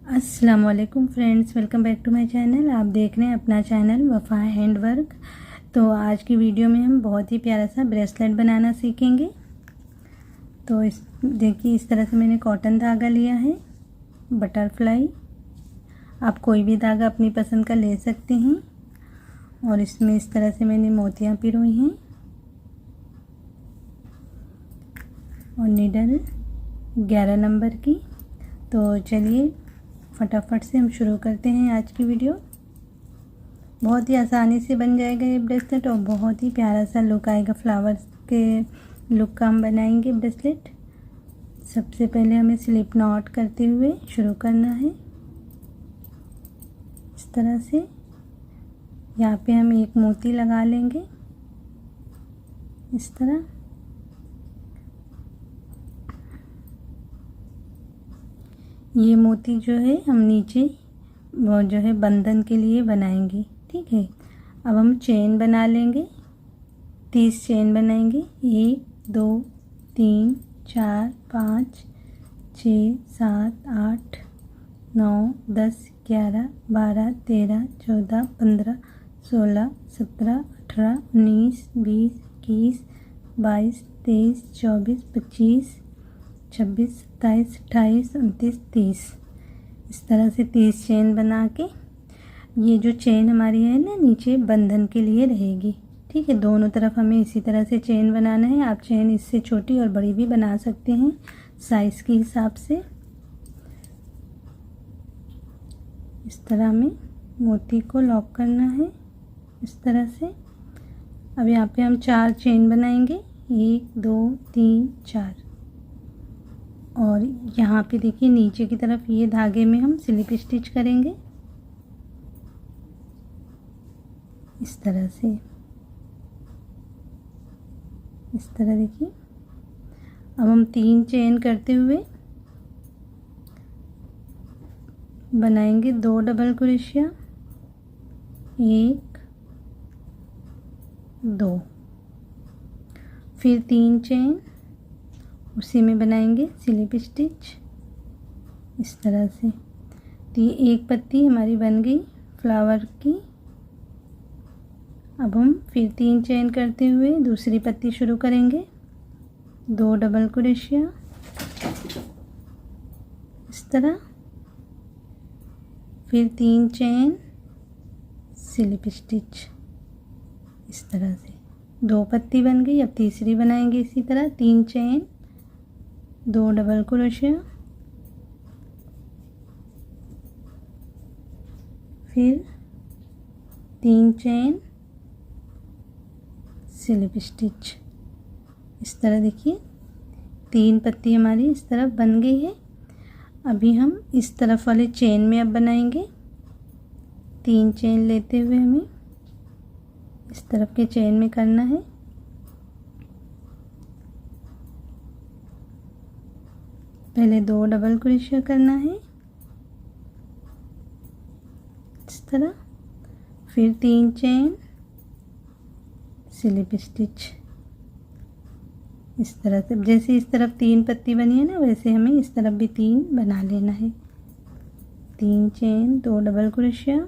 अस्सलामुअलैकुम friends, welcome back to my channel. आप देख रहे हैं अपना चैनल वफ़ा हैंडवर्क। तो आज की वीडियो में हम बहुत ही प्यारा सा ब्रेसलेट बनाना सीखेंगे। तो इस देखिए, इस तरह से मैंने कॉटन धागा लिया है, बटरफ्लाई। आप कोई भी धागा अपनी पसंद का ले सकते हैं। और इसमें इस तरह से मैंने मोतियाँ पिरोई हैं और नीडल 11 नंबर की। तो चलिए फटाफट से हम शुरू करते हैं आज की वीडियो। बहुत ही आसानी से बन जाएगा ये ब्रेसलेट और बहुत ही प्यारा सा लुक आएगा। फ्लावर्स के लुक का हम बनाएंगे ब्रेसलेट। सबसे पहले हमें स्लिप नॉट करते हुए शुरू करना है। इस तरह से यहाँ पे हम एक मोती लगा लेंगे, इस तरह। ये मोती जो है हम नीचे वो जो है बंधन के लिए बनाएंगे, ठीक है। अब हम चेन बना लेंगे, 30 चेन बनाएंगे। 1 2 3 4 5 6 7 8 9 10 11 12 13 14 15 16 17 18 19 20 21 22 23 24 25 26 27 28 29 30। इस तरह से 30 चेन बना के, ये जो चेन हमारी है ना नीचे बंधन के लिए रहेगी, ठीक है। दोनों तरफ हमें इसी तरह से चेन बनाना है। आप चेन इससे छोटी और बड़ी भी बना सकते हैं साइज़ के हिसाब से। इस तरह हमें मोती को लॉक करना है, इस तरह से। अब यहाँ पे हम 4 चेन बनाएंगे, 1 2 3 4। और यहाँ पे देखिए नीचे की तरफ ये धागे में हम स्लिप स्टिच करेंगे, इस तरह से। इस तरह देखिए। अब हम 3 चेन करते हुए बनाएंगे 2 डबल क्रोशिया, 1 2, फिर 3 चेन, उसी में बनाएंगे स्लिप स्टिच, इस तरह से। तो ये एक पत्ती हमारी बन गई फ्लावर की। अब हम फिर 3 चेन करते हुए दूसरी पत्ती शुरू करेंगे, 2 डबल क्रोशिया, इस तरह, फिर 3 चेन स्लिप स्टिच, इस तरह से। 2 पत्ती बन गई। अब तीसरी बनाएंगे इसी तरह, 3 चेन 2 डबल क्रोशिया, फिर 3 चेन स्लिप स्टिच, इस तरह देखिए। 3 पत्ती हमारी इस तरफ बन गई है। अभी हम इस तरफ वाले चेन में अब बनाएंगे। 3 चेन लेते हुए हमें इस तरफ के चेन में करना है। पहले 2 डबल क्रोशिया करना है, इस तरह, फिर 3 चेन स्लिप स्टिच, इस तरह से। जैसे इस तरफ 3 पत्ती बनी है ना, वैसे हमें इस तरफ भी 3 बना लेना है। 3 चेन 2 डबल क्रोशिया,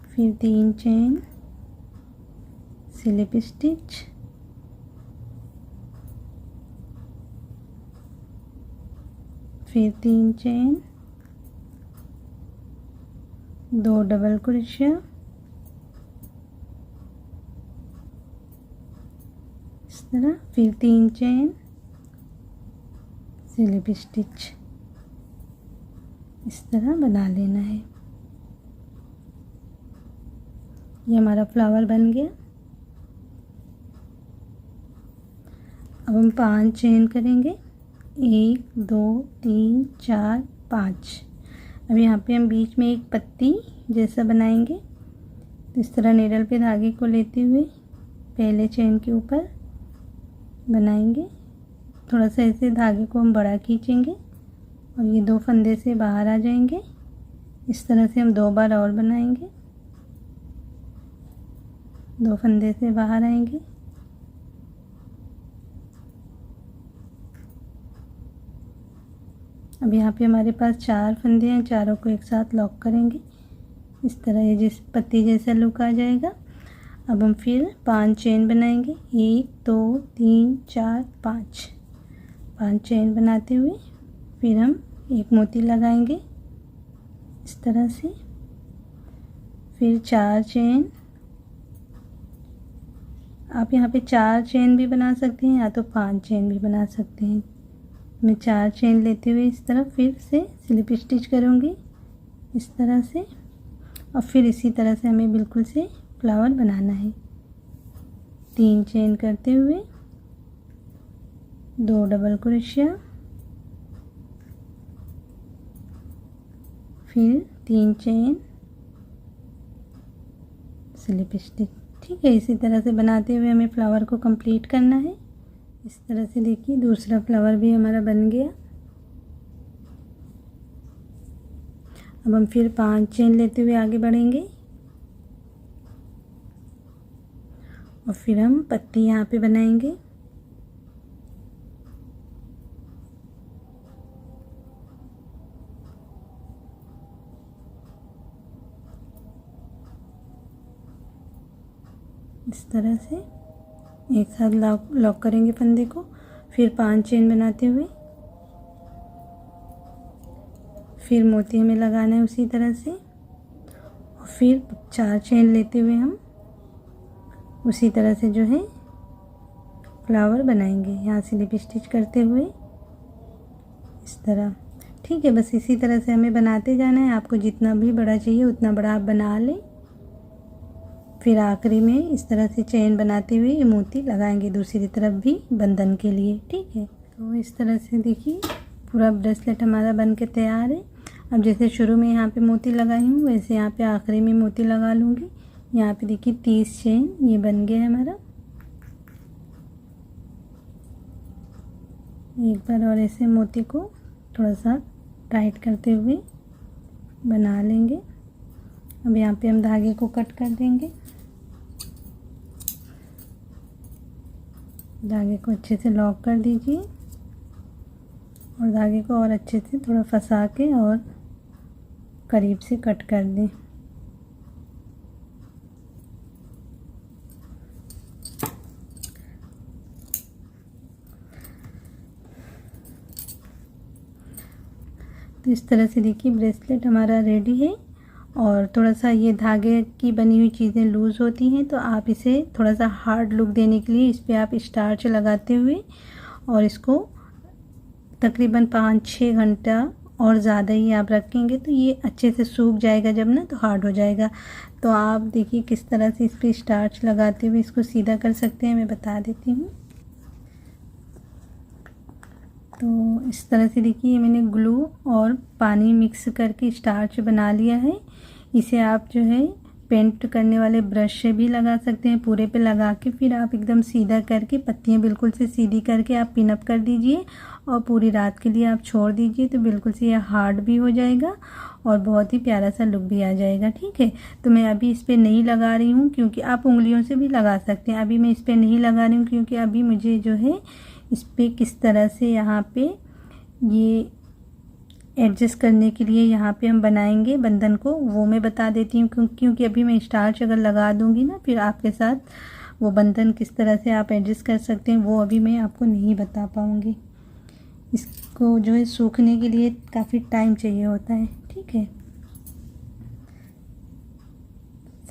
फिर 3 चेन स्लिप स्टिच, फिर 3 चेन 2 डबल क्रोशिया, इस तरह, फिर 3 चेन स्लिप स्टिच, इस तरह बना लेना है। ये हमारा फ्लावर बन गया। अब हम 5 चेन करेंगे, 1 2 3 4 5। अब यहाँ पे हम बीच में एक पत्ती जैसा बनाएंगे। इस तरह नीडल पे धागे को लेते हुए पहले चेन के ऊपर बनाएंगे। थोड़ा सा ऐसे धागे को हम बड़ा खींचेंगे और ये 2 फंदे से बाहर आ जाएंगे। इस तरह से हम 2 बार और बनाएंगे। 2 फंदे से बाहर आएंगे। अब यहाँ पे हमारे पास 4 फंदे हैं, चारों को एक साथ लॉक करेंगे। इस तरह ये जिस पत्ती जैसा लुक आ जाएगा। अब हम फिर 5 चेन बनाएंगे। 1 2 3 4 5 चेन बनाते हुए फिर हम एक मोती लगाएंगे इस तरह से। फिर 4 चेन, आप यहाँ पे 4 चेन भी बना सकते हैं या तो 5 चेन भी बना सकते हैं। मैं 4 चेन लेते हुए इस तरह फिर से स्लिप स्टिच करूँगी इस तरह से, और फिर इसी तरह से हमें बिल्कुल से फ्लावर बनाना है। 3 चेन करते हुए 2 डबल क्रोशिया, फिर 3 चेन, स्लिप स्टिच। ठीक है, इसी तरह से बनाते हुए हमें फ्लावर को कंप्लीट करना है। इस तरह से देखिए दूसरा फ्लावर भी हमारा बन गया। अब हम फिर 5 चेन लेते हुए आगे बढ़ेंगे और फिर हम पत्ती यहाँ पे बनाएंगे। इस तरह से एक साथ लॉक करेंगे फंदे को। फिर 5 चेन बनाते हुए फिर मोती हमें लगाना है उसी तरह से, और फिर 4 चेन लेते हुए हम उसी तरह से जो है फ्लावर बनाएंगे, यहाँ स्लिप स्टिच करते हुए इस तरह। ठीक है, बस इसी तरह से हमें बनाते जाना है। आपको जितना भी बड़ा चाहिए उतना बड़ा आप बना लें। फिर आखिरी में इस तरह से चेन बनाते हुए ये मोती लगाएंगे दूसरी तरफ भी बंधन के लिए। ठीक है, तो इस तरह से देखिए पूरा ब्रेसलेट हमारा बन के तैयार है। अब जैसे शुरू में यहाँ पे मोती लगाई हूँ वैसे यहाँ पे आखिरी में मोती लगा लूँगी। यहाँ पे देखिए 30 चेन ये बन गया है हमारा। एक बार और ऐसे मोती को थोड़ा सा टाइट करते हुए बना लेंगे। अब यहाँ पे हम धागे को कट कर देंगे। धागे को अच्छे से लॉक कर दीजिए और धागे को और अच्छे से थोड़ा फंसा के और करीब से कट कर दें। तो इस तरह से देखिए ब्रेसलेट हमारा रेडी है। और थोड़ा सा ये धागे की बनी हुई चीज़ें लूज़ होती हैं तो आप इसे थोड़ा सा हार्ड लुक देने के लिए इस पर आप स्टार्च लगाते हुए और इसको तकरीबन 5-6 घंटा और ज़्यादा ही आप रखेंगे तो ये अच्छे से सूख जाएगा जब ना, तो हार्ड हो जाएगा। तो आप देखिए किस तरह से इस पर स्टार्च लगाते हुए इसको सीधा कर सकते हैं, मैं बता देती हूँ। तो इस तरह से देखिए मैंने ग्लू और पानी मिक्स करके स्टार्च बना लिया है। इसे आप जो है पेंट करने वाले ब्रश से भी लगा सकते हैं। पूरे पे लगा के फिर आप एकदम सीधा करके पत्तियां बिल्कुल से सीधी करके आप पिन अप कर दीजिए और पूरी रात के लिए आप छोड़ दीजिए तो बिल्कुल से यह हार्ड भी हो जाएगा और बहुत ही प्यारा सा लुक भी आ जाएगा। ठीक है, तो मैं अभी इस पर नहीं लगा रही हूँ क्योंकि आप उंगलियों से भी लगा सकते हैं। अभी मैं इस पर नहीं लगा रही हूँ क्योंकि अभी मुझे जो है इस पर किस तरह से यहाँ पे ये एडजस्ट करने के लिए यहाँ पे हम बनाएंगे बंधन को वो मैं बता देती हूँ। क्योंकि अभी मैं स्टार्च अगर लगा दूँगी ना फिर आपके साथ वो बंधन किस तरह से आप एडजस्ट कर सकते हैं वो अभी मैं आपको नहीं बता पाऊँगी। इसको जो है सूखने के लिए काफ़ी टाइम चाहिए होता है। ठीक है,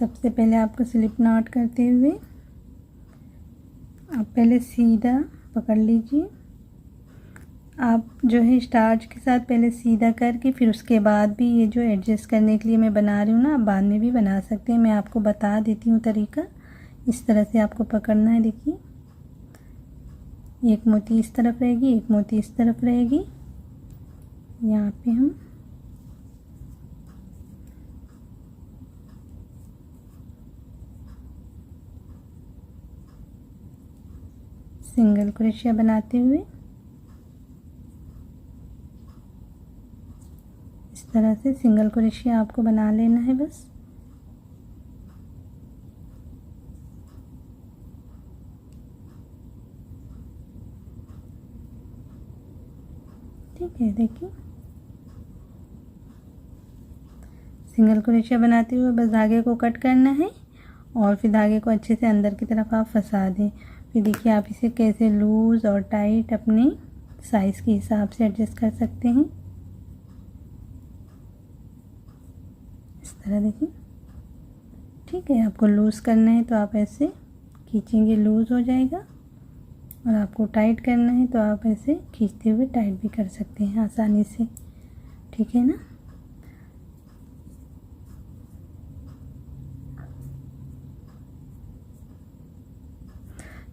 सबसे पहले आपको स्लिप नॉट करते हुए आप पहले सीधा पकड़ लीजिए। आप जो है स्टार्च के साथ पहले सीधा करके फिर उसके बाद भी ये जो एडजस्ट करने के लिए मैं बना रही हूँ ना, आप बाद में भी बना सकते हैं। मैं आपको बता देती हूँ तरीका। इस तरह से आपको पकड़ना है। देखिए एक मोती इस तरफ रहेगी, एक मोती इस तरफ रहेगी। यहाँ पे हम सिंगल क्रोशिया बनाते हुए इस तरह से सिंगल क्रोशिया आपको बना लेना है बस। ठीक है। देखिए सिंगल क्रोशिया बनाते हुए बस धागे को कट करना है और फिर धागे को अच्छे से अंदर की तरफ आप फंसा दें। फिर देखिए आप इसे कैसे लूज़ और टाइट अपने साइज़ के हिसाब से एडजस्ट कर सकते हैं। इस तरह देखिए, ठीक है। आपको लूज़ करना है तो आप ऐसे खींचेंगे, लूज़ हो जाएगा, और आपको टाइट करना है तो आप ऐसे खींचते हुए टाइट भी कर सकते हैं आसानी से, ठीक है ना।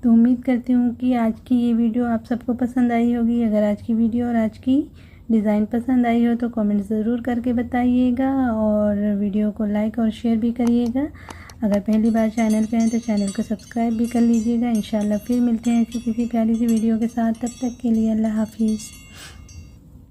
तो उम्मीद करती हूँ कि आज की ये वीडियो आप सबको पसंद आई होगी। अगर आज की वीडियो और आज की डिज़ाइन पसंद आई हो तो कमेंट ज़रूर करके बताइएगा और वीडियो को लाइक और शेयर भी करिएगा। अगर पहली बार चैनल पे हैं तो चैनल को सब्सक्राइब भी कर लीजिएगा। इंशाल्लाह फिर मिलते हैं ऐसी किसी प्यारी सी वीडियो के साथ। तब तक के लिए अल्लाह हाफिज़।